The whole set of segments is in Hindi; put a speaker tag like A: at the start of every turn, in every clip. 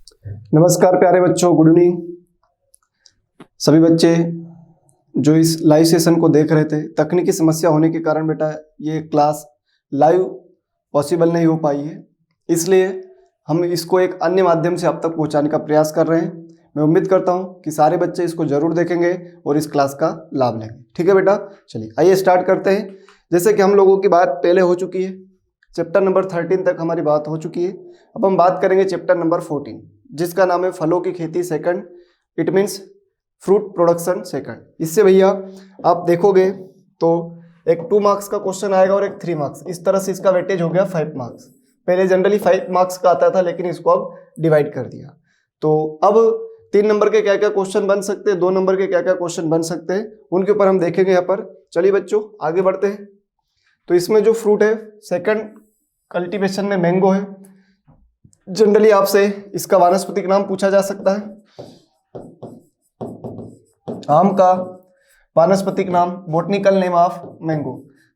A: नमस्कार प्यारे बच्चों, गुड इवनिंग। सभी बच्चे जो इस लाइव सेशन को देख रहे थे, तकनीकी समस्या होने के कारण बेटा ये क्लास लाइव पॉसिबल नहीं हो पाई है, इसलिए हम इसको एक अन्य माध्यम से आप तक पहुंचाने का प्रयास कर रहे हैं। मैं उम्मीद करता हूं कि सारे बच्चे इसको जरूर देखेंगे और इस क्लास का लाभ लेंगे। ठीक है बेटा, चलिए आइए स्टार्ट करते हैं। जैसे कि हम लोगों की बात पहले हो चुकी है, चैप्टर नंबर 13 तक हमारी बात हो चुकी है। अब हम बात करेंगे चैप्टर नंबर 14, जिसका नाम है फलों की खेती second, it means fruit production second. इससे भैया आप देखोगे तो एक 2 मार्क्स का क्वेश्चन आएगा और एक 3 मार्क्स, इस तरह से इसका वेटेज हो गया 5 मार्क्स। पहले जनरली 5 मार्क्स का आता था, लेकिन इसको अब डिवाइड कर दिया। तो अब 3 नंबर के क्या क्या क्वेश्चन बन सकते हैं, 2 नंबर के क्या क्या क्वेश्चन बन सकते हैं, उनके ऊपर हम देखेंगे यहाँ पर। चलिए बच्चों आगे बढ़ते हैं। तो इसमें जो फ्रूट है सेकंड कल्टीवेशन में मैंगो है। जनरली आपसे इसका वानस्पतिक नाम पूछा जा सकता है, आम का वानस्पतिक नाम, बोटनिकल नेम ऑफ मैंगो,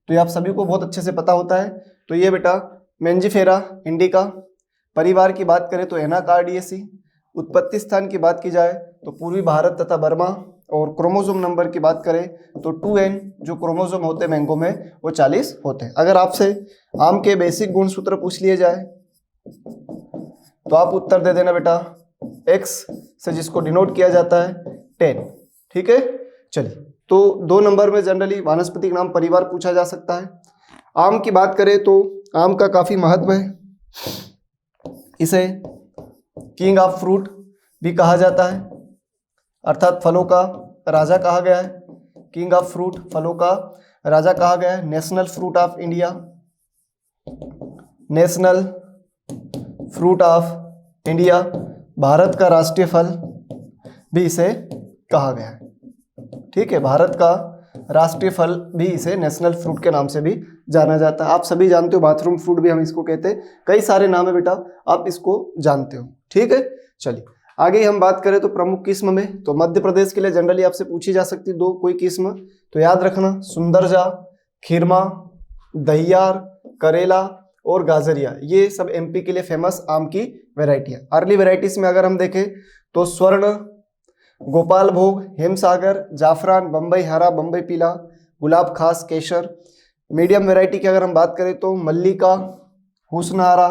A: तो ये आप सभी को बहुत अच्छे से पता होता है। तो ये बेटा मेंजिफेरा इंडिका। परिवार की बात करें तो एनाकार्डियेसी। उत्पत्ति स्थान की बात की जाए तो पूर्वी भारत तथा बर्मा। और क्रोमोसोम नंबर की बात करें तो 2n जो क्रोमोसोम होते हैं मैंगो में वो 40 होते हैं। अगर आपसे आम के बेसिक गुणसूत्र पूछ लिए जाए तो आप उत्तर दे देना बेटा x से, जिसको डिनोट किया जाता है 10। ठीक है, चलिए तो 2 नंबर में जनरली वानस्पतिक नाम परिवार पूछा जा सकता है। आम की बात करें तो आम का काफी महत्व है, इसे किंग ऑफ फ्रूट भी कहा जाता है, अर्थात फलों का राजा कहा गया है। किंग ऑफ फ्रूट, फलों का राजा कहा गया है। National fruit of India, national fruit of India, Bharat का राष्ट्रीय फल भी इसे कहा गया है। ठीक है, भारत का राष्ट्रीय फल भी इसे नेशनल फ्रूट के नाम से भी जाना जाता है। आप सभी जानते हो बाथरूम फ्रूट भी हम इसको कहते हैं, कई सारे नाम है बेटा, आप इसको जानते हो। ठीक है, चलिए आगे हम बात करें तो प्रमुख किस्म में, तो मध्य प्रदेश के लिए जनरली आपसे पूछी जा सकती दो कोई किस्म, तो याद रखना सुंदरजा, खीरमा, दहियार, करेला और गाजरिया, ये सब एमपी के लिए फेमस आम की वैरायटी है। अर्ली वैरायटीज में अगर हम देखें तो स्वर्ण, गोपाल भोग, हेमसागर, जाफरान, बम्बई हरा, बम्बई पीला, गुलाब खास, केसर। मीडियम वैरायटी की अगर हम बात करें तो मल्लिका, हुस्नहारा,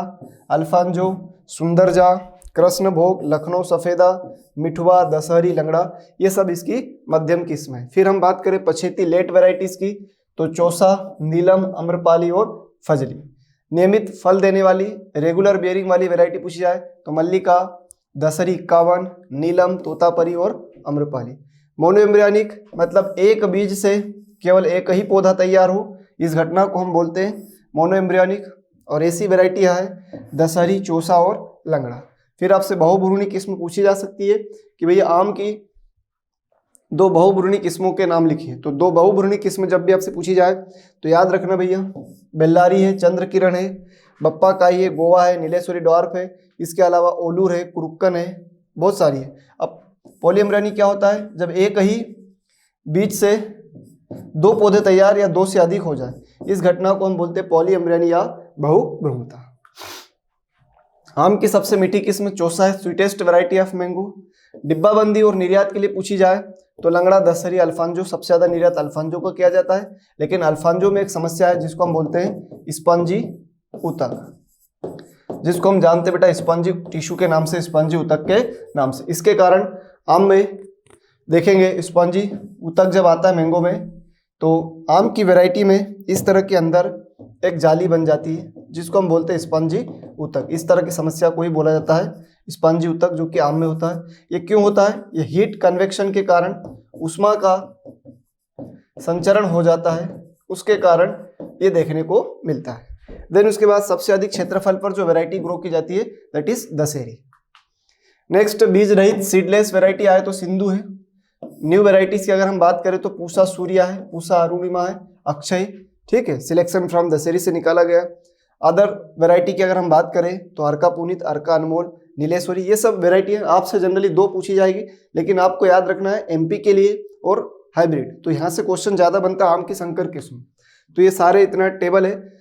A: अल्फांजो, सुंदरजा, कृष्ण भोग, लखनऊ सफेदा, मिठुआ, दशहरी, लंगड़ा, ये सब इसकी मध्यम किस्म है। फिर हम बात करें पछेती लेट वैरायटीज की तो चौसा, नीलम, अम्रपाली और फजली। नियमित फल देने वाली रेगुलर बियरिंग वाली वैरायटी पूछी जाए तो मल्लिका, दशहरी 51, नीलम, तोतापरी और अम्रपाली। मोनोएम्ब्रियोनिक मतलब एक बीज से केवल एक ही पौधा तैयार हो, इस घटना को हम बोलते हैं मोनोएम्ब्रियोनिक। और ऐसी वैरायटी है दशहरी, चौसा और लंगड़ा। फिर आपसे बहुभ्रूणी किस्म पूछी जा सकती है कि भैया आम की 2 बहुभ्रूणी किस्मों के नाम लिखिए। तो 2 बहुभ्रूणी किस्म जब भी आपसे पूछी जाए तो याद रखना भैया, बेल्लारी है, चंद्र किरण है, बप्पा काई है, गोवा है, नीलेश्वरी डॉर्फ है, इसके अलावा ओलूर है, कुरुक्कन है, बहुत सारी है। अब पॉलीअम्ब्रियोनिक क्या होता है, जब एक ही बीज से 2 पौधे तैयार या 2 से अधिक हो जाए, इस घटना को हम बोलते हैं पॉलीअम्ब्रियोनी या बहुभ्रूणता। आम की सबसे मीठी किस्म चौसा है, स्वीटेस्ट वैरायटी ऑफ मैंगो। डिब्बाबंदी और निर्यात के लिए पूछी जाए तो लंगड़ा, दशहरी, अल्फांजो, सबसे ज्यादा निर्यात अल्फांजो को किया जाता है। लेकिन अल्फांजो में एक समस्या है जिसको हम बोलते हैं स्पंजी उतक, जिसको हम जानते हैं बेटा स्पंजी टिश्यू के नाम से, स्पंजी उतक के नाम से। इसके कारण आम में देखेंगे स्पंजी उतक जब आता है मैंगो में तो आम की वैरायटी में इस तरह के अंदर एक जाली बन जाती है जिसको हम बोलते हैं स्पंजी उतक। इस तरह की समस्या को ही बोला जाता है स्पंजी उतक, जो कि आम में होता है। ये क्यों होता है, ये हीट कन्वेक्शन के कारण उष्मा का संचरण हो जाता है, उसके कारण ये देखने को मिलता है। देन उसके बाद सबसे अधिक क्षेत्रफल पर जो वैरायटी ग्रो की जाती है दैट इज दशहरी। नेक्स्ट बीज रहित सीडलेस वैरायटी आए तो सिंधु है। न्यू वैरायटीज की अगर हम बात करें तो पूसा सूर्या है, पूसा अरुणिमा है, अक्षय, ठीक है, सिलेक्शन फ्रॉम दशहरी से निकाला गया। अदर वैरायटी की अगर हम बात करें तो अर्का पुनीत, अर्का अनमोल, नीलेश्वरी, ये सब वैरायटी है। आपसे जनरली 2 पूछी जाएगी, लेकिन आपको याद रखना है एमपी के लिए और हाइब्रिड, तो यहाँ से क्वेश्चन ज्यादा बनता है आम की संकर किस्म। तो ये सारे इतना टेबल है,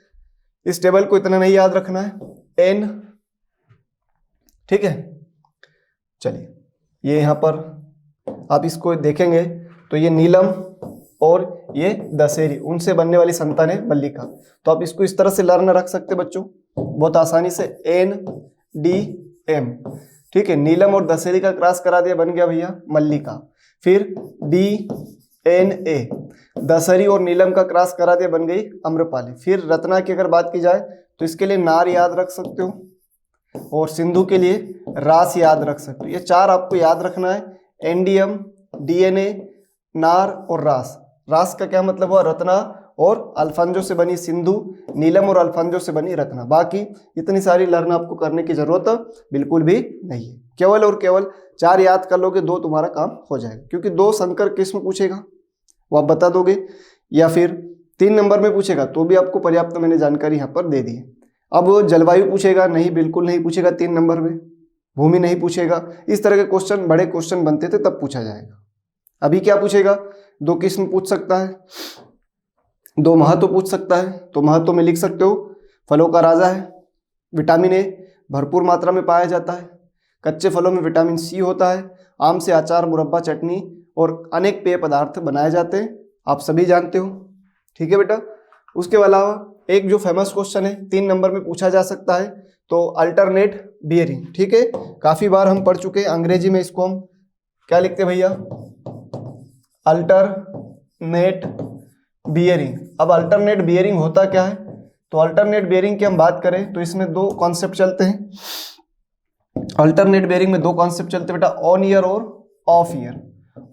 A: इस टेबल को इतना नहीं याद रखना है, एन, ठीक है। चलिए, ये यहाँ पर आप इसको देखेंगे तो ये नीलम और ये दशहरी, उनसे बनने वाली संतान है मल्लिका। तो आप इसको इस तरह से लर्न रख सकते बच्चों बहुत आसानी से, NDM। ठीक है, नीलम और दशहरी का क्रॉस करा दिया, बन गया भैया मल्लिका। फिर DNA, दशहरी और नीलम का क्रॉस करा दिया, बन गई अम्रपाली। फिर रत्ना की अगर बात की जाए तो इसके लिए नार याद रख सकते हो, और सिंधु के लिए रास याद रख सकते हो। ये चार आपको याद रखना है, NDM, DNA, नार और रास। रास का क्या मतलब हुआ, रत्ना और अल्फांजो से बनी सिंधु, नीलम और अल्फांजो से बनी रत्ना। बाकी इतनी सारी लर्न आपको करने की जरूरत बिल्कुल भी नहीं है, केवल और केवल चार याद कर लोगे, दो तुम्हारा काम हो जाएगा। क्योंकि दो संकर किस्म पूछेगा वो आप बता दोगे, या फिर 3 नंबर में पूछेगा तो भी आपको पर्याप्त मैंने जानकारी यहाँ पर दे दी है। अब जलवायु पूछेगा, नहीं बिल्कुल नहीं पूछेगा 3 नंबर में। भूमि नहीं पूछेगा। इस तरह के क्वेश्चन, बड़े क्वेश्चन बनते थे तब पूछा जाएगा। अभी क्या पूछेगा, दो किस्म पूछ सकता है, दो महत्व पूछ सकता है। तो महत्व में लिख सकते हो, फलों का राजा है, विटामिन ए भरपूर मात्रा में पाया जाता है, कच्चे फलों में विटामिन सी होता है, आम से अचार, मुरब्बा, चटनी और अनेक पेय पदार्थ बनाए जाते हैं, आप सभी जानते हो। ठीक है बेटा। उसके अलावा एक जो फेमस क्वेश्चन है 3 नंबर में पूछा जा सकता है, तो अल्टरनेट बियरिंग। ठीक है, काफी बार हम पढ़ चुके हैं। अंग्रेजी में इसको हम क्या लिखते हैं भैया, अल्टरनेट बियरिंग। अब अल्टरनेट बियरिंग होता क्या है, तो अल्टरनेट बियरिंग की हम बात करें तो इसमें दो कॉन्सेप्ट चलते हैं। अल्टरनेट बियरिंग में दो कॉन्सेप्ट चलते हैं बेटा, ऑन ईयर और ऑफ ईयर।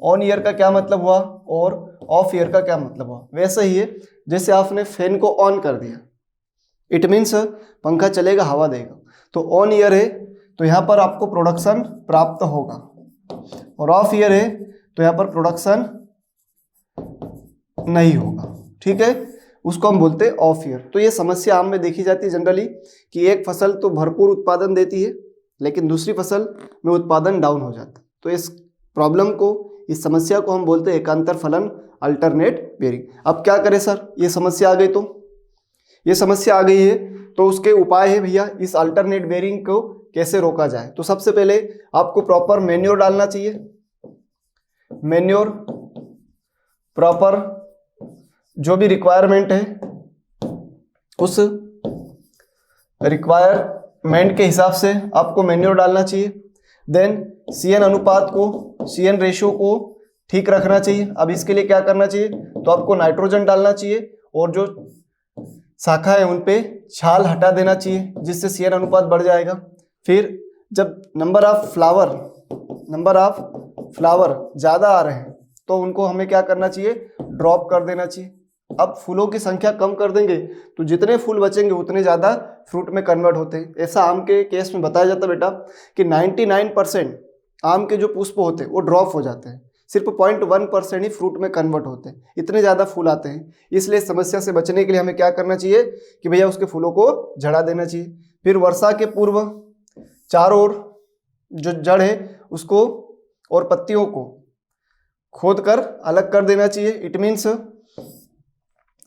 A: ऑन ईयर का क्या मतलब हुआ और ऑफ ईयर का क्या मतलब हुआ, वैसे ही है जैसे आपने फैन को ऑन कर दिया, इट मीन्स पंखा चलेगा, हवा देगा। तो ऑन ईयर है तो यहाँ पर आपको प्रोडक्शन प्राप्त होगा, और ऑफ ईयर है तो यहाँ पर प्रोडक्शन नहीं होगा। ठीक है, उसको हम बोलते हैं ऑफ ईयर। तो ये समस्या आम में देखी जाती है जनरली, कि एक फसल तो भरपूर उत्पादन देती है लेकिन दूसरी फसल में उत्पादन डाउन हो जाता है। तो इस प्रॉब्लम को, इस समस्या को हम बोलते हैं एकांतर फलन, अल्टरनेट बियरिंग। अब क्या करें सर, ये समस्या आ गई, तो ये समस्या आ गई है तो उसके उपाय है भैया, इस अल्टरनेट बियरिंग को कैसे रोका जाए। तो सबसे पहले आपको प्रॉपर मेन्योर डालना चाहिए, मेन्योर प्रॉपर जो भी रिक्वायरमेंट है उस रिक्वायरमेंट के हिसाब से आपको मेन्योर डालना चाहिए। देन CN अनुपात को, CN रेशियो को ठीक रखना चाहिए। अब इसके लिए क्या करना चाहिए, तो आपको नाइट्रोजन डालना चाहिए और जो शाखा है उन पे छाल हटा देना चाहिए, जिससे CN अनुपात बढ़ जाएगा। फिर जब नंबर ऑफ फ्लावर ज़्यादा आ रहे हैं तो उनको हमें क्या करना चाहिए, ड्रॉप कर देना चाहिए। अब फूलों की संख्या कम कर देंगे तो जितने फूल बचेंगे उतने ज़्यादा फ्रूट में कन्वर्ट होते हैं। ऐसा आम के केस में बताया जाता है बेटा कि 99% आम के जो पुष्प होते हैं वो ड्रॉप हो जाते हैं, सिर्फ 0.1% ही फ्रूट में कन्वर्ट होते हैं, इतने ज़्यादा फूल आते हैं। इसलिए समस्या से बचने के लिए हमें क्या करना चाहिए कि भैया उसके फूलों को झड़ा देना चाहिए। फिर वर्षा के पूर्व चारों ओर जो जड़ है उसको और पत्तियों को खोद कर अलग कर देना चाहिए। इट मीन्स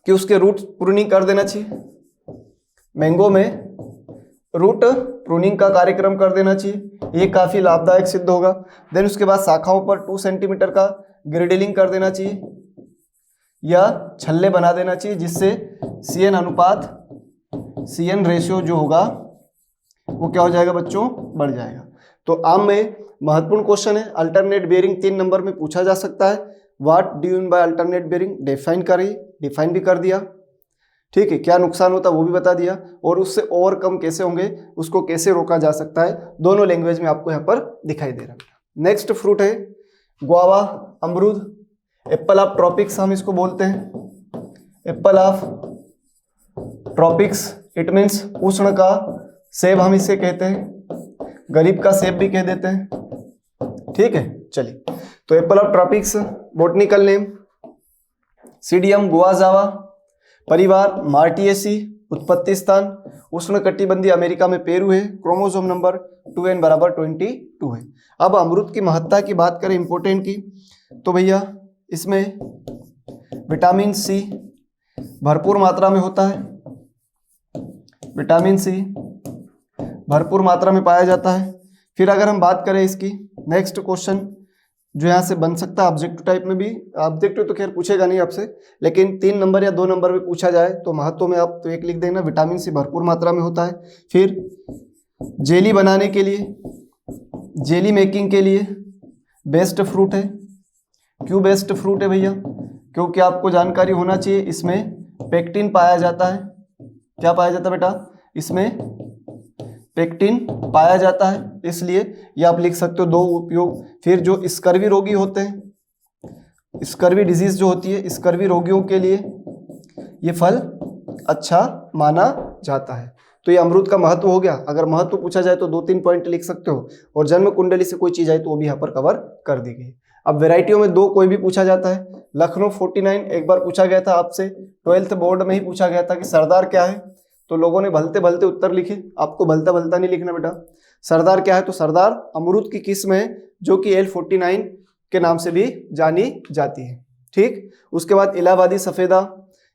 A: कि उसके रूट प्रूनिंग कर देना चाहिए। मैंगो में रूट प्रूनिंग का कार्यक्रम कर देना चाहिए, ये काफ़ी लाभदायक सिद्ध होगा। देन उसके बाद शाखाओं पर 2 सेंटीमीटर का ग्रेडलिंग कर देना चाहिए या छल्ले बना देना चाहिए, जिससे CN अनुपात, CN रेशियो जो होगा वो क्या हो जाएगा बच्चों, बढ़ जाएगा। तो आम में महत्वपूर्ण क्वेश्चन है, अल्टरनेट बियरिंग 3 नंबर में पूछा जा सकता है। What do you mean by alternate bearing, define भी कर दिया। ठीक है, क्या नुकसान होता है वो भी बता दिया, और उससे ओवरकम कैसे होंगे, उसको कैसे रोका जा सकता है, दोनों लैंग्वेज में आपको यहाँ पर दिखाई दे रहा है। नेक्स्ट फ्रूट है गुआवा, अमरूद, एप्पल ऑफ ट्रॉपिक्स हम इसको बोलते हैं। Apple of tropics it means उष्ण का सेब हम इसे कहते हैं, गरीब का सेब भी कह देते हैं। ठीक है, चलिए। तो apple of tropics botanical name Psidium guajava, परिवार मार्टिएसी, उत्पत्ति स्थान उष्णकटिबंधीय अमेरिका में पेरू है, क्रोमोसोम नंबर 2n बराबर 22 है। अब अमरूद की महत्ता की बात करें इंपॉर्टेंट की, तो भैया इसमें विटामिन सी भरपूर मात्रा में होता है, विटामिन सी भरपूर मात्रा में पाया जाता है। फिर अगर हम बात करें इसकी नेक्स्ट क्वेश्चन जो यहाँ से बन सकता है ऑब्जेक्टिव टाइप में भी, ऑब्जेक्टिव तो खैर पूछेगा नहीं आपसे, लेकिन 3 नंबर या 2 नंबर में पूछा जाए तो महत्व में आप तो 1 लिख देना, विटामिन सी भरपूर मात्रा में होता है। फिर जेली बनाने के लिए, जेली मेकिंग के लिए बेस्ट फ्रूट है। क्यों बेस्ट फ्रूट है भैया? क्योंकि आपको जानकारी होना चाहिए इसमें पेक्टिन पाया जाता है। क्या पाया जाता है बेटा? इसमें पेक्टिन पाया जाता है, इसलिए ये आप लिख सकते हो 2 उपयोग। फिर जो स्कर्वी रोगी होते हैं, स्कर्वी डिजीज जो होती है, स्कर्वी रोगियों के लिए ये फल अच्छा माना जाता है। तो ये अमरूद का महत्व हो गया। अगर महत्व पूछा जाए तो 2-3 पॉइंट लिख सकते हो, और जन्म कुंडली से कोई चीज आए तो वो भी यहाँ पर कवर कर दी गई। अब वेराइटियों में 2 कोई भी पूछा जाता है। लखनऊ 49 एक बार पूछा गया था आपसे, 12th बोर्ड में ही पूछा गया था कि सरदार क्या है, तो लोगों ने भलते भलते उत्तर लिखे। आपको भलता भलता नहीं लिखना बेटा। सरदार क्या है? तो सरदार अमरूद की किस्म है जो कि L49 के नाम से भी जानी जाती है। ठीक, उसके बाद इलाहाबादी सफेदा,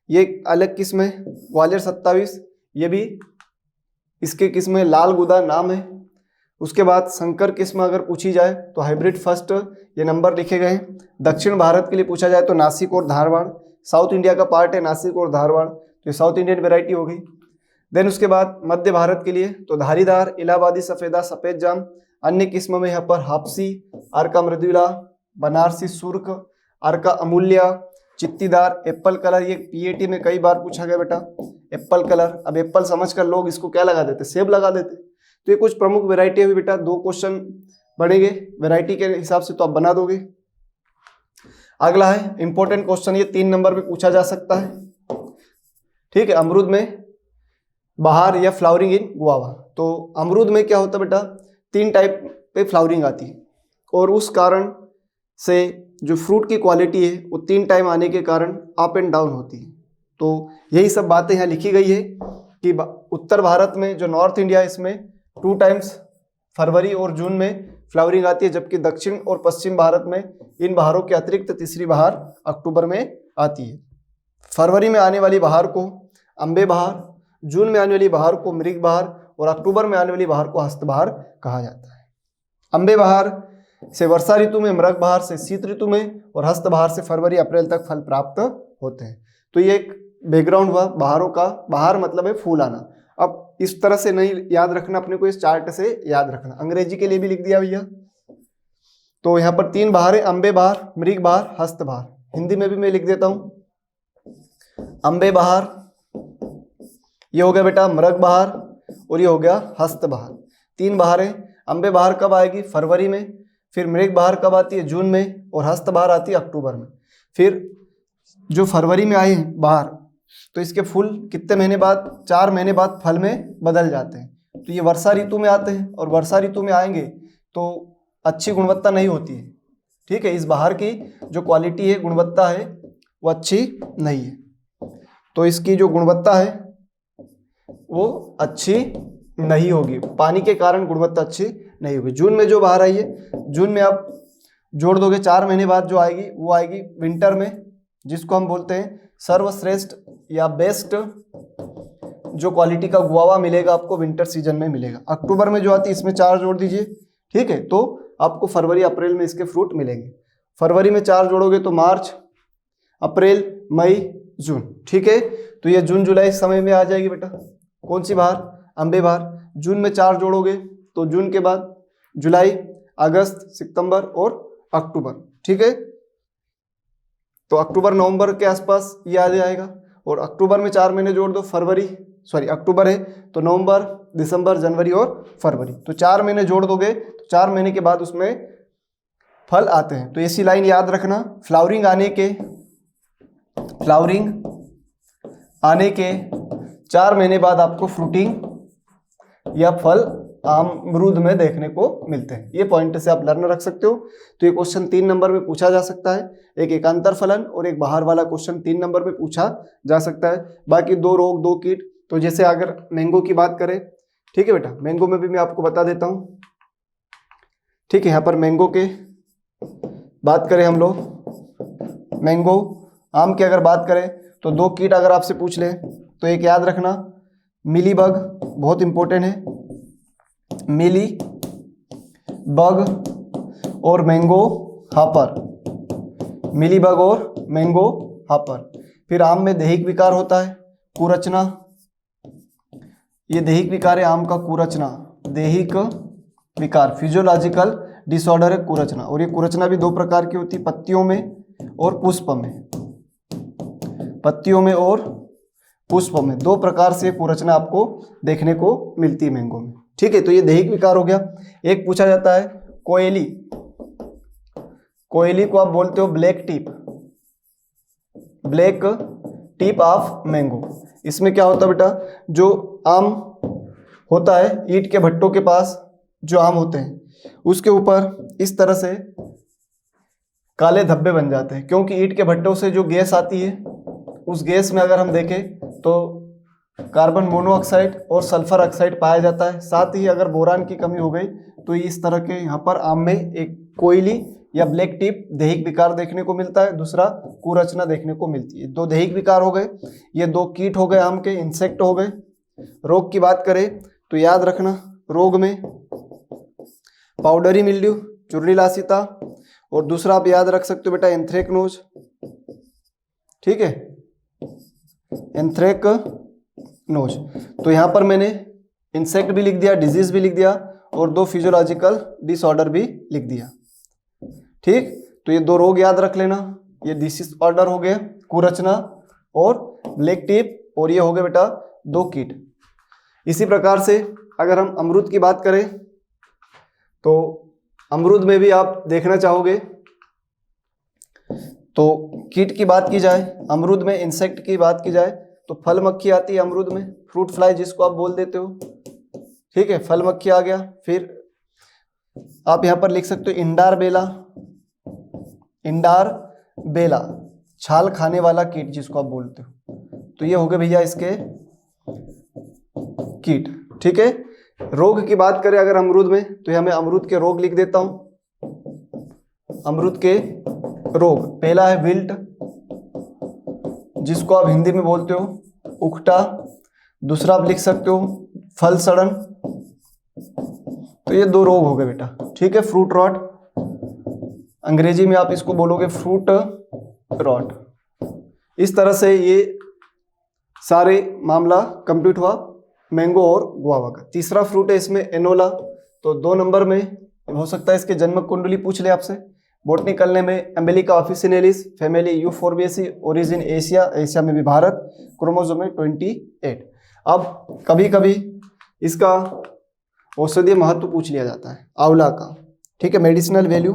A: ये अलग किस्म है। ग्वालियर 27, ये भी इसके किस्म है, लाल गुदा नाम है। उसके बाद संकर किस्म अगर पूछी जाए तो हाइब्रिड फर्स्ट, ये नंबर लिखे गए हैं। दक्षिण भारत के लिए पूछा जाए तो नासिक और धारवाड़, साउथ इंडिया का पार्ट है नासिक और धारवाड़, तो ये साउथ इंडियन वेराइटी हो गई। देन उसके बाद मध्य भारत के लिए तो धारीदार, इलाहाबादी सफेदा, सफेद जाम। अन्य किस्म में यहाँ पर हापसी, अर्का मृदुला, बनारसी सुर्ख, अर्का अमूल्या, चित्तीदार, एप्पल कलर। ये पीएटी में कई बार पूछा गया बेटा, एप्पल कलर। अब एप्पल समझकर लोग इसको क्या लगा देते? सेब लगा देते। तो ये कुछ प्रमुख वेराइटी है बेटा। 2 क्वेश्चन बनेंगे वेराइटी के हिसाब से, तो आप बना दोगे। अगला है इंपॉर्टेंट क्वेश्चन, ये 3 नंबर पे पूछा जा सकता है। ठीक है, अमरूद में बहार या फ्लावरिंग इन गुआवा। तो अमरूद में क्या होता है बेटा? 3 टाइप पे फ्लावरिंग आती है, और उस कारण से जो फ्रूट की क्वालिटी है वो 3 टाइम आने के कारण अप एंड डाउन होती है। तो यही सब बातें यहाँ लिखी गई है कि उत्तर भारत में जो नॉर्थ इंडिया है इसमें 2 टाइम्स फरवरी और जून में फ्लावरिंग आती है, जबकि दक्षिण और पश्चिम भारत में इन बहारों के अतिरिक्त तीसरी बहार अक्टूबर में आती है। फरवरी में आने वाली बहार को अम्बे बहार, जून में आने वाली बहार को मृग बहार, और अक्टूबर में आने वाली बहार को हस्त बहार कहा जाता है। अम्बे बहार से वर्षा ऋतु में, मृग बहार से शीत ऋतु में, और हस्त बहार से फरवरी अप्रैल तक फल प्राप्त होते हैं। तो ये एक बैकग्राउंड हुआ बहारों का। बहार मतलब है फूल आना। अब इस तरह से नहीं याद रखना अपने को, इस चार्ट से याद रखना। अंग्रेजी के लिए भी लिख दिया भैया। तो यहाँ पर 3 बहार है, अम्बे बहार, मृग बहार, हस्त बहार। हिंदी में भी मैं लिख देता हूं। अम्बे बहार, ये हो गया बेटा मृग बहार, और ये हो गया हस्त बहार। 3 बहार है। अम्बे बहार कब आएगी? फरवरी में। फिर मृग बहार कब आती है? जून में। और हस्त बहार आती है अक्टूबर में। फिर जो फरवरी में आए बहार, तो इसके फूल कितने महीने बाद? 4 महीने बाद फल में बदल जाते हैं। तो ये वर्षा ऋतु में आते हैं, और वर्षा ऋतु में आएंगे तो अच्छी गुणवत्ता नहीं होती है। ठीक है, इस बहार की जो क्वालिटी है, गुणवत्ता है, वो अच्छी नहीं है। तो इसकी जो गुणवत्ता है वो अच्छी नहीं होगी, पानी के कारण गुणवत्ता अच्छी नहीं होगी। जून में जो बहार आई है, जून में आप जोड़ दोगे 4 महीने बाद जो आएगी वो आएगी विंटर में, जिसको हम बोलते हैं सर्वश्रेष्ठ या बेस्ट जो क्वालिटी का गुआवा मिलेगा आपको विंटर सीजन में मिलेगा। अक्टूबर में जो आती है इसमें 4 जोड़ दीजिए। ठीक है, तो आपको फरवरी अप्रैल में इसके फ्रूट मिलेंगे। फरवरी में 4 जोड़ोगे तो मार्च, अप्रैल, मई, जून। ठीक है, तो ये जून जुलाई समय में आ जाएगी बेटा। कौन सी बहार? अम्बे बहार। जून में 4 जोड़ोगे तो जून के बाद जुलाई, अगस्त, सितंबर और अक्टूबर। ठीक है, तो अक्टूबर नवंबर के आसपास ये आ जाएगा। और अक्टूबर में 4 महीने जोड़ दो, अक्टूबर है तो नवंबर, दिसंबर, जनवरी और फरवरी। तो 4 महीने जोड़ दोगे तो 4 महीने के बाद उसमें फल आते हैं। तो ऐसी लाइन याद रखना, फ्लावरिंग आने के 4 महीने बाद आपको फ्रूटिंग या फल अमरूद में देखने को मिलते हैं। ये पॉइंट से आप लर्न रख सकते हो। तो ये क्वेश्चन 3 नंबर में पूछा जा सकता है। एक एकांतर फलन और एक बाहर वाला क्वेश्चन 3 नंबर में पूछा जा सकता है। बाकी 2 रोग 2 कीट, तो जैसे अगर मैंगो की बात करें, ठीक है बेटा, मैंगो में भी मैं आपको बता देता हूँ। ठीक है, यहाँ पर मैंगो के बात करें हम लोग, मैंगो आम की अगर बात करें तो 2 कीट अगर आपसे पूछ लें तो एक याद रखना, मिली बग बहुत इंपॉर्टेंट है, मिली बग और मैंगो हापर, मिलीबग और मैंगो हापर। फिर आम में दैहिक विकार होता है, कुरचना, ये दैहिक विकार है आम का, कुरचना, दैहिक विकार, फिजियोलॉजिकल डिसऑर्डर है कुरचना। और ये कुरचना भी दो प्रकार की होती है, पत्तियों में और पुष्प में, पत्तियों में और पुष्प में, दो प्रकार से कुरचना आपको देखने को मिलती है मैंगो में। ठीक है, तो ये दैहिक विकार हो गया। एक पूछा जाता है कोयली, कोयली को आप बोलते हो black tip, black tip of mango. इसमें क्या होता है बेटा, जो आम होता है, ईंट के भट्टों के पास जो आम होते हैं उसके ऊपर इस तरह से काले धब्बे बन जाते हैं, क्योंकि ईंट के भट्टों से जो गैस आती है उस गैस में अगर हम देखें तो कार्बन मोनोऑक्साइड और सल्फर ऑक्साइड पाया जाता है। साथ ही अगर बोरान की कमी हो गई तो इस तरह के यहाँ पर आम में एक कोयली या ब्लैक टिप दैहिक विकार देखने को मिलता है, दूसरा कुरचना देखने को मिलती है। दो दैहिक विकार हो गए, ये दो कीट हो गए आम के, इंसेक्ट हो गए। रोग की बात करें तो याद रखना, रोग में पाउडरी मिल्ड्यू, चुर्नीलासिता, और दूसरा आप याद रख सकते हो बेटा एंथ्रेक्नोज। ठीक है, एंथ्रेक्नोज। तो यहाँ पर मैंने इंसेक्ट भी लिख दिया, डिजीज भी लिख दिया और दो फिजियोलॉजिकल डिसऑर्डर भी लिख दिया। ठीक, तो ये दो रोग याद रख लेना, ये डिसऑर्डर हो गए कुरचना और ब्लैक टिप, और ये हो गए बेटा दो कीट। इसी प्रकार से अगर हम अमरूद की बात करें तो अमरूद में भी आप देखना चाहोगे तो कीट की बात की जाए, अमरूद में इंसेक्ट की बात की जाए तो फल मक्खी आती है अमरूद में, फ्रूट फ्लाई जिसको आप बोल देते हो। ठीक है, फल मक्खी आ गया। फिर आप यहाँ पर लिख सकते हो इंडार बेला, इंडार बेला, छाल खाने वाला कीट जिसको आप बोलते हो। तो ये हो गए भैया इसके कीट। ठीक है, रोग की बात करें अगर अमरूद में तो यहाँ मैं अमरूद के रोग लिख देता हूं। अमरूद के रोग, पहला है विल्ट जिसको आप हिंदी में बोलते हो उकटा, दूसरा आप लिख सकते हो फल सड़न। तो ये दो रोग हो गए बेटा। ठीक है, फ्रूट रॉट, अंग्रेजी में आप इसको बोलोगे फ्रूट रॉट। इस तरह से ये सारे मामला कंप्लीट हुआ मैंगो और गुआवा का। तीसरा फ्रूट है इसमें एनोला। तो 2 नंबर में हो सकता है इसके जन्म कुंडली पूछ ले आपसे। बोटनी करने में Emblica officinalis, family Euphorbiaceae, origin Asia, Asia में भी भारत, क्रोमोसोम में 28। अब कभी कभी इसका औषधीय महत्व पूछ लिया जाता है आंवला का। ठीक है, मेडिसिनल वैल्यू,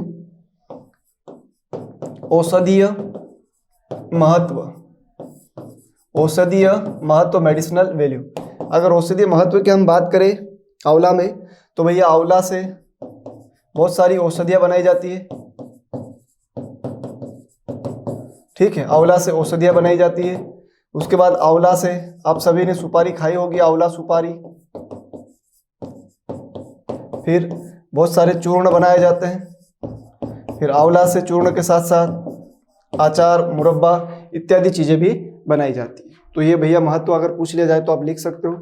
A: औषधीय महत्व, औषधीय महत्व, मेडिसिनल वैल्यू। अगर औषधीय महत्व की हम बात करें आंवला में तो भैया आंवला से बहुत सारी औषधियां बनाई जाती है। ठीक है, आंवला से औषधियां बनाई जाती है। उसके बाद आंवला से आप सभी ने सुपारी खाई होगी, आंवला सुपारी। फिर बहुत सारे चूर्ण बनाए जाते हैं। फिर आंवला से चूर्ण के साथ साथ अचार, मुरब्बा इत्यादि चीजें भी बनाई जाती है। तो ये भैया महत्व अगर पूछ लिया जाए तो आप लिख सकते हो।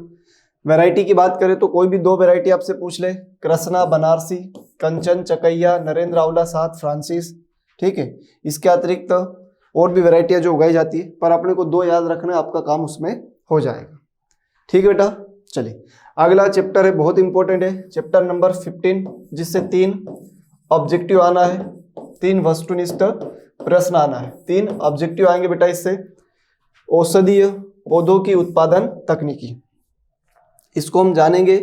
A: वैरायटी की बात करें तो कोई भी 2 वैरायटी आपसे पूछ ले, कृष्णा, बनारसी, कंचन, चकैया, नरेंद्र आंवला, सात फ्रांसिस। ठीक है, इसके अतिरिक्त और भी वैरायटियां जो उगाई जाती है, पर अपने को 2 याद रखना है, आपका काम उसमें हो जाएगा। ठीक है बेटा, चलिए अगला चैप्टर है, बहुत इंपॉर्टेंट है, चैप्टर नंबर 15, जिससे 3 ऑब्जेक्टिव आना है, 3 वस्तुनिष्ठ प्रश्न आना है। 3 ऑब्जेक्टिव आएंगे बेटा इससे। औषधीय पौधों की उत्पादन तकनीकी, इसको हम जानेंगे,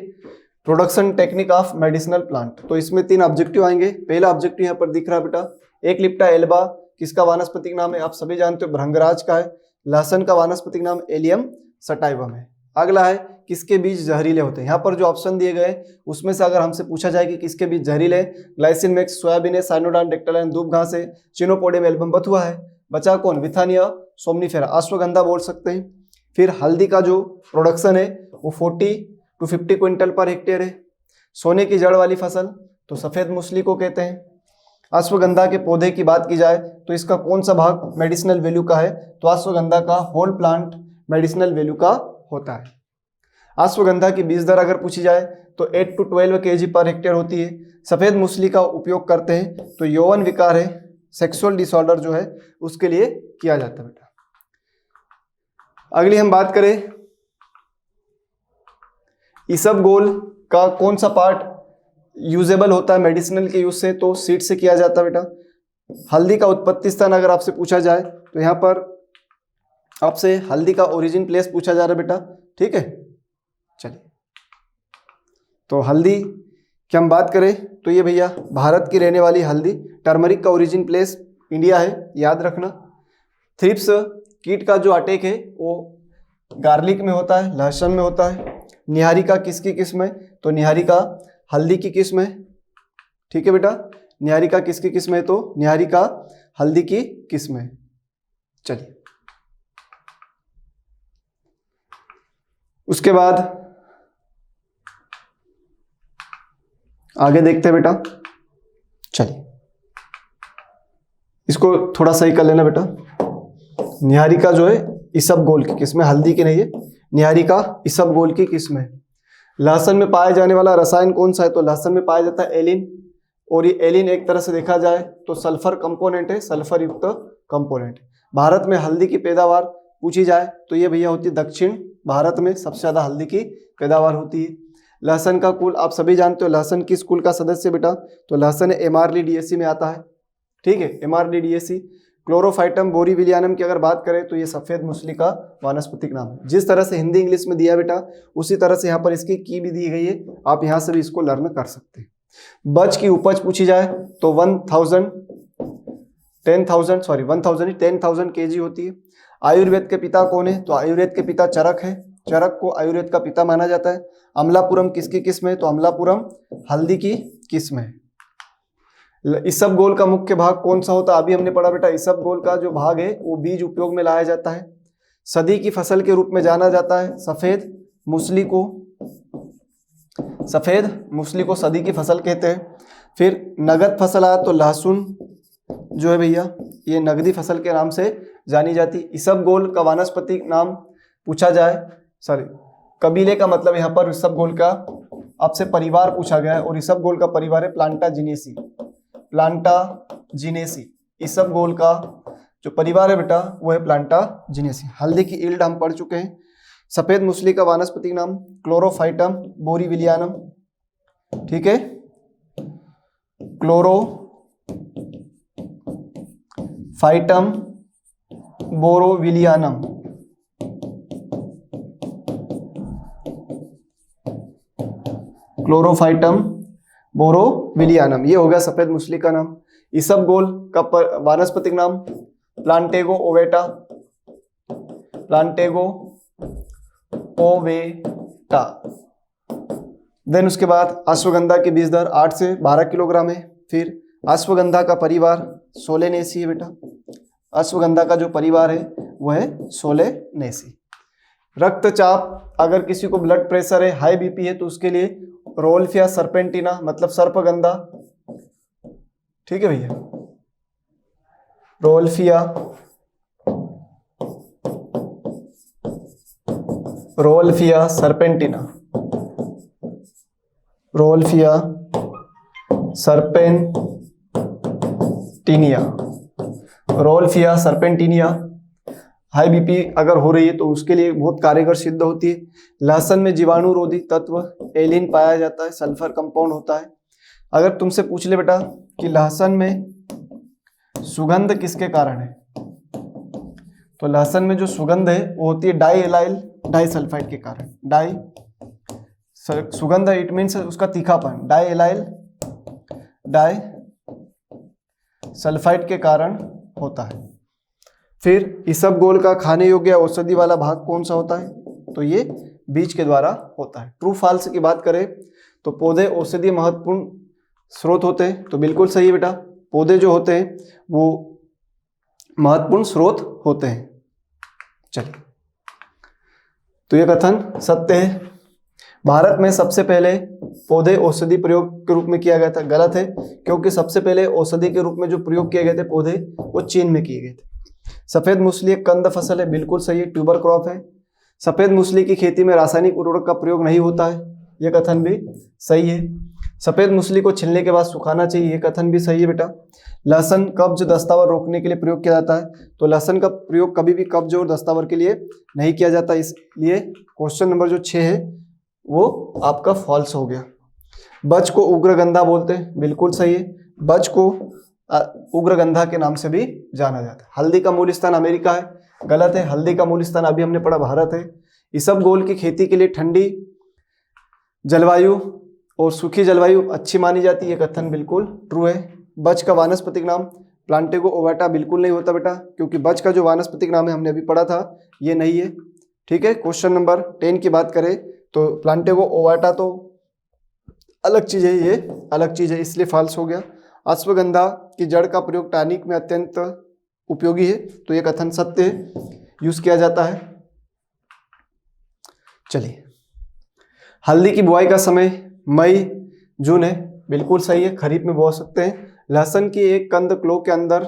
A: production technique of medicinal plant. तो इसमें 3 ऑब्जेक्टिव आएंगे। पहला ऑब्जेक्टिव यहाँ पर दिख रहा है बेटा, एक्लिप्टा एल्बा किसका वानस्पतिक नाम है, आप सभी जानते हो भृंगराज का है। लहसुन का वानस्पतिक नाम एलियम सटाइवम है। अगला है किसके बीज जहरीले होते हैं। यहाँ पर जो ऑप्शन दिए गए उसमें से अगर हमसे पूछा जाए कि किसके बीज जहरीले, ग्लाइसिन मैक्स, सोयाबीन है, साइनोडान, डेक्टालाइन, दूब घास है, चिनोपोडियम एल्बम बथुआ है। बचा कौन, विथानिया, सोमनीफेरा, अश्वगंधा बोल सकते हैं। फिर हल्दी का जो प्रोडक्शन है वो 40 to 50 क्विंटल पर हेक्टेयर है। सोने की जड़ वाली फसल तो सफेद मूसली को कहते हैं। अश्वगंधा के पौधे की बात की जाए तो इसका कौन सा भाग मेडिसिनल वैल्यू का है, तो अश्वगंधा का होल प्लांट मेडिसिनल वैल्यू का होता है। अश्वगंधा की बीज दर अगर पूछी जाए तो 8 to 12 kg पर हेक्टेयर होती है। सफेद मूसली का उपयोग करते हैं तो यौवन विकार है, सेक्सुअल डिसऑर्डर जो है उसके लिए किया जाता है बेटा। अगली हम बात करें इसबगोल का कौन सा पार्ट यूजेबल होता है मेडिसिनल के यूज से, तो सीड से किया जाता है बेटा। हल्दी का उत्पत्ति स्थान अगर आपसे पूछा जाए तो यहाँ पर आपसे हल्दी का ओरिजिन प्लेस पूछा जा रहा है बेटा, ठीक है। चलिए, तो हल्दी की हम बात करें तो ये भैया भारत की रहने वाली हल्दी, टर्मरिक का ओरिजिन प्लेस इंडिया है, याद रखना। थ्रिप्स कीट का जो अटैक है वो गार्लिक में होता है, लहसुन में होता है। निहारिका किसकी किस्म है, तो निहारिका हल्दी की किस्म है, ठीक है बेटा। निहारिका किसकी किस्म है, तो निहारिका हल्दी की किस्म है। चलिए, उसके बाद आगे देखते हैं बेटा। चलिए, इसको थोड़ा सही कर लेना बेटा। निहारिका जो है इसबगोल की किस्म है, हल्दी की नहीं है। निहारिका इसबगोल की किस्म है। लहसुन में पाया जाने वाला रसायन कौन सा है, तो लहसुन में पाया जाता है एलिन, और ये एलिन एक तरह से देखा जाए तो सल्फर कंपोनेंट है, सल्फर युक्त कंपोनेंट। भारत में हल्दी की पैदावार पूछी जाए तो ये भैया होती है दक्षिण भारत में सबसे ज्यादा हल्दी की पैदावार होती है। लहसुन का कुल आप सभी जानते हो, लहसुन किस कुल का सदस्य बेटा, तो लहसुन एमारलिडिएसी में आता है, ठीक है, एमारलिडिएसी। क्लोरोफाइटम बोरीविलियानम की अगर बात करें तो ये सफेद मूसली का वानस्पतिक नाम है। जिस तरह से हिंदी इंग्लिश में दिया बेटा उसी तरह से यहाँ पर इसकी की भी दी गई है, आप यहाँ से भी इसको लर्न कर सकते हैं। बच की उपज पूछी जाए तो 10,000 kg होती है। आयुर्वेद के पिता कौन है, तो आयुर्वेद के पिता चरक है, चरक को आयुर्वेद का पिता माना जाता है। अमलापुरम किसकी किस्म है, तो अमलापुरम हल्दी की किस्म है। इसबगोल का मुख्य भाग कौन सा होता है, अभी हमने पढ़ा बेटा। इसबगोल का जो भाग है वो बीज उपयोग में लाया जाता है। सदी की फसल के रूप में जाना जाता है सफेद मूसली को, सफेद मूसली को सदी की फसल कहते हैं। फिर नगद फसल आया तो लहसुन जो है भैया ये नगदी फसल के नाम से जानी जाती। इसबगोल का वानस्पतिक नाम पूछा जाए, सॉरी कबीले का मतलब यहाँ पर इसबगोल का आपसे परिवार पूछा गया है, और इसबगोल का परिवार है प्लांटाजिनेसी, प्लांटाजिनेसी। इसबगोल का जो परिवार है बेटा वो है प्लांटाजिनेसी। हल्दी की ईल्ड हम पढ़ चुके हैं। सफेद मूसली का वानस्पतिक नाम क्लोरोफाइटम बोरीविलियानम, ठीक है, क्लोरोफाइटम बोरोविलियानम। क्लोरोफाइटम बोरोविलियानम, ये हो गया सफेद मूसली का नाम। इसबगोल का वानस्पतिक नाम प्लांटेगो ओवेटा, प्लांटेगो ओवेटा। देन उसके बाद अश्वगंधा की बीज दर 8 से 12 किलोग्राम है। फिर अश्वगंधा का परिवार सोलेनेसी है बेटा, अश्वगंधा का जो परिवार है वो है सोलेनेसी। रक्तचाप, अगर किसी को ब्लड प्रेशर है, हाई बीपी है, तो उसके लिए रोल्फिया सर्पेंटिना मतलब सर्पगंधा, ठीक है भैया, रोल्फिया सर्पेंटिना, रोल्फिया सर्पेंटिनिया, रोल्फिया सर्पेंटिनिया। हाई बीपी अगर हो रही है तो उसके लिए बहुत कारगर सिद्ध होती है। लहसुन में जीवाणुरोधी तत्व एलिन पाया जाता है, सल्फर कंपाउंड होता है। अगर तुमसे पूछ ले बेटा कि लहसुन में सुगंध किसके कारण है, तो लहसुन में जो सुगंध है वो होती है डाइएलाइल डाइसल्फाइड के कारण। सुगंध इट मीन्स उसका तीखापन, डाइएलाइल डाइसल्फाइड के कारण होता है। फिर इसबगोल का खाने योग्य औषधि वाला भाग कौन सा होता है, तो ये बीज के द्वारा होता है। ट्रू फॉल्स की बात करें तो पौधे औषधीय महत्वपूर्ण स्रोत होते हैं, तो बिल्कुल सही है बेटा, पौधे जो होते हैं वो महत्वपूर्ण स्रोत होते हैं। चलिए, तो ये कथन सत्य है। भारत में सबसे पहले पौधे औषधि प्रयोग के रूप में किया गया था, गलत है, क्योंकि सबसे पहले औषधि के रूप में जो प्रयोग किए गए थे पौधे वो चीन में किए गए थे। सफेद मूसली एक कंद फसल है, बिल्कुल सही है, ट्यूबर क्रॉप है। सफेद मूसली की खेती में रासायनिक उर्वरक का प्रयोग नहीं होता है, यह कथन भी सही है। सफेद मूसली को छिलने के बाद सुखाना चाहिए, यह कथन भी सही है बेटा। लहसुन कब्ज दस्तावर रोकने के लिए प्रयोग किया जाता है, तो लहसुन का प्रयोग कभी भी कब्ज और दस्तावर के लिए नहीं किया जाता, इसलिए क्वेश्चन नंबर जो 6 है वो आपका फॉल्स हो गया। बज को उग्रगंधा बोलते हैं, बिल्कुल सही है। बज को उग्रगंधा के नाम से भी जाना जाता है। हल्दी का मूल स्थान अमेरिका है, गलत है। हल्दी का मूल स्थान अभी हमने पढ़ा भारत है। इसबगोल की खेती के लिए ठंडी जलवायु और सूखी जलवायु अच्छी मानी जाती है, कथन बिल्कुल ट्रू है। बज का वानस्पतिक नाम प्लांटेगो ओवाटा बिल्कुल नहीं होता बेटा, क्योंकि बज का जो वानस्पतिक नाम है हमने अभी पढ़ा था, ये नहीं है। ठीक है, क्वेश्चन नंबर 10 की बात करें तो प्लांटेगो ओवाटा तो अलग चीज है, ये अलग चीज है, इसलिए फॉल्स हो गया। अश्वगंधा की जड़ का प्रयोग टॉनिक में अत्यंत उपयोगी है, तो ये कथन सत्य है, यूज किया जाता है। चलिए, हल्दी की बुआई का समय मई जून है, बिल्कुल सही है, खरीफ में बो सकते हैं। लहसुन की एक कंद क्लो के अंदर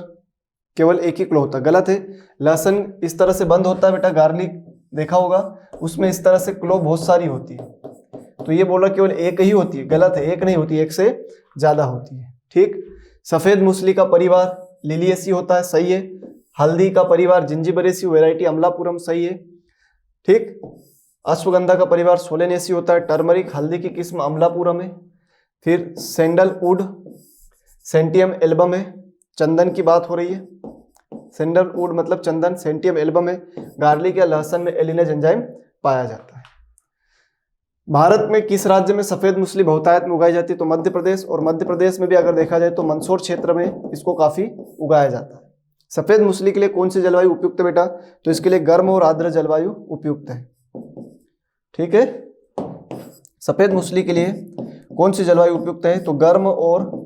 A: केवल एक ही क्लो होता है, गलत है। लहसुन इस तरह से बंद होता है बेटा, गार्लिक देखा होगा, उसमें इस तरह से क्लो बहुत सारी होती है, तो ये बोल रहा केवल एक ही होती है, गलत है, एक नहीं होती, एक से ज्यादा होती है। ठीक, सफेद मूसली का परिवार लिलिएसी होता है, सही है। हल्दी का परिवार जिंजिबरेसी वैरायटी अमलापुरम, सही है। ठीक, अश्वगंधा का परिवार सोलेनेसी होता है। टर्मरिक हल्दी की किस्म अमलापुरम है। फिर सैंडलवुड सेंटियम एल्बम है, चंदन की बात हो रही है, सैंडलवुड मतलब चंदन, सेंटियम एल्बम है। गार्लिक या लहसुन में एलिनेज एंजाइम पाया जाता है। भारत में किस राज्य में सफेद मूसली बहुतायत में उगाई जाती है, तो मध्य प्रदेश, और मध्य प्रदेश में भी अगर देखा जाए तो मंदसौर क्षेत्र में इसको काफी उगाया जाता है। सफेद मूसली के लिए कौन सी जलवायु उपयुक्त है बेटा, तो इसके लिए गर्म और आर्द्र जलवायु उपयुक्त है। ठीक है, सफेद मूसली के लिए कौन सी जलवायु उपयुक्त है, तो गर्म और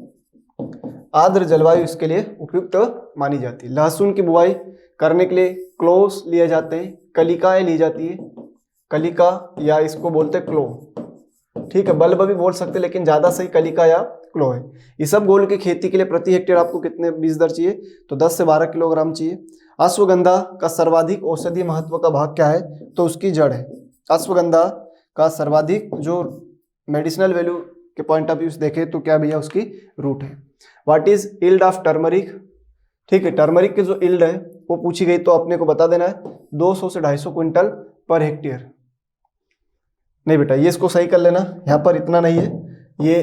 A: आर्द्र जलवायु इसके लिए उपयुक्त मानी जाती है। लहसुन की बुआई करने के लिए क्लोस लिए जाते हैं, कलिकाएं ली जाती है, कलिका या इसको बोलते हैं क्लो। ठीक है, बल्ब भी बोल सकते हैं, लेकिन ज्यादा सही कलिका या क्लो है। इसबगोल की खेती के लिए प्रति हेक्टेयर आपको कितने बीज दर चाहिए, तो 10 से 12 किलोग्राम चाहिए। अश्वगंधा का सर्वाधिक औषधीय महत्व का भाग क्या है, तो उसकी जड़ है। अश्वगंधा का सर्वाधिक जो मेडिसिनल वैल्यू के पॉइंट ऑफ व्यू से देखे तो क्या भैया, उसकी रूट है। What is yield of turmeric, ठीक है, टर्मरिक की जो यील्ड है वो पूछी गई तो अपने को बता देना है, 200 से 250 क्विंटल पर हेक्टेयर। नहीं बेटा, ये इसको सही कर लेना, यहाँ पर इतना नहीं है, ये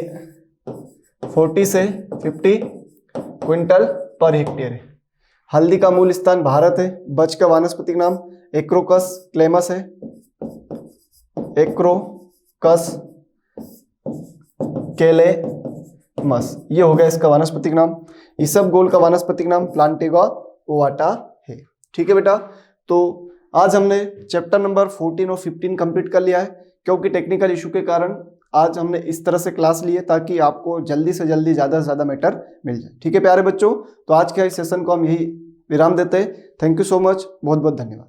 A: 40 से 50 क्विंटल पर हेक्टेयर है। हल्दी का मूल स्थान भारत है। बज का वानस्पतिक नाम एक्रोकस क्लेमस है, एक्रोकस केलेमस, ये हो गया इसका वानस्पतिक नाम। इसबगोल का वानस्पतिक नाम प्लांटेगा ओवाटा है। ठीक है बेटा, तो आज हमने चैप्टर नंबर 14 और 15 कंप्लीट कर लिया है, क्योंकि टेक्निकल इशू के कारण आज हमने इस तरह से क्लास ली है ताकि आपको जल्दी से जल्दी ज़्यादा से ज़्यादा मैटर मिल जाए। ठीक है प्यारे बच्चों, तो आज के इस सेशन को हम यही विराम देते हैं। थैंक यू सो मच, बहुत बहुत धन्यवाद।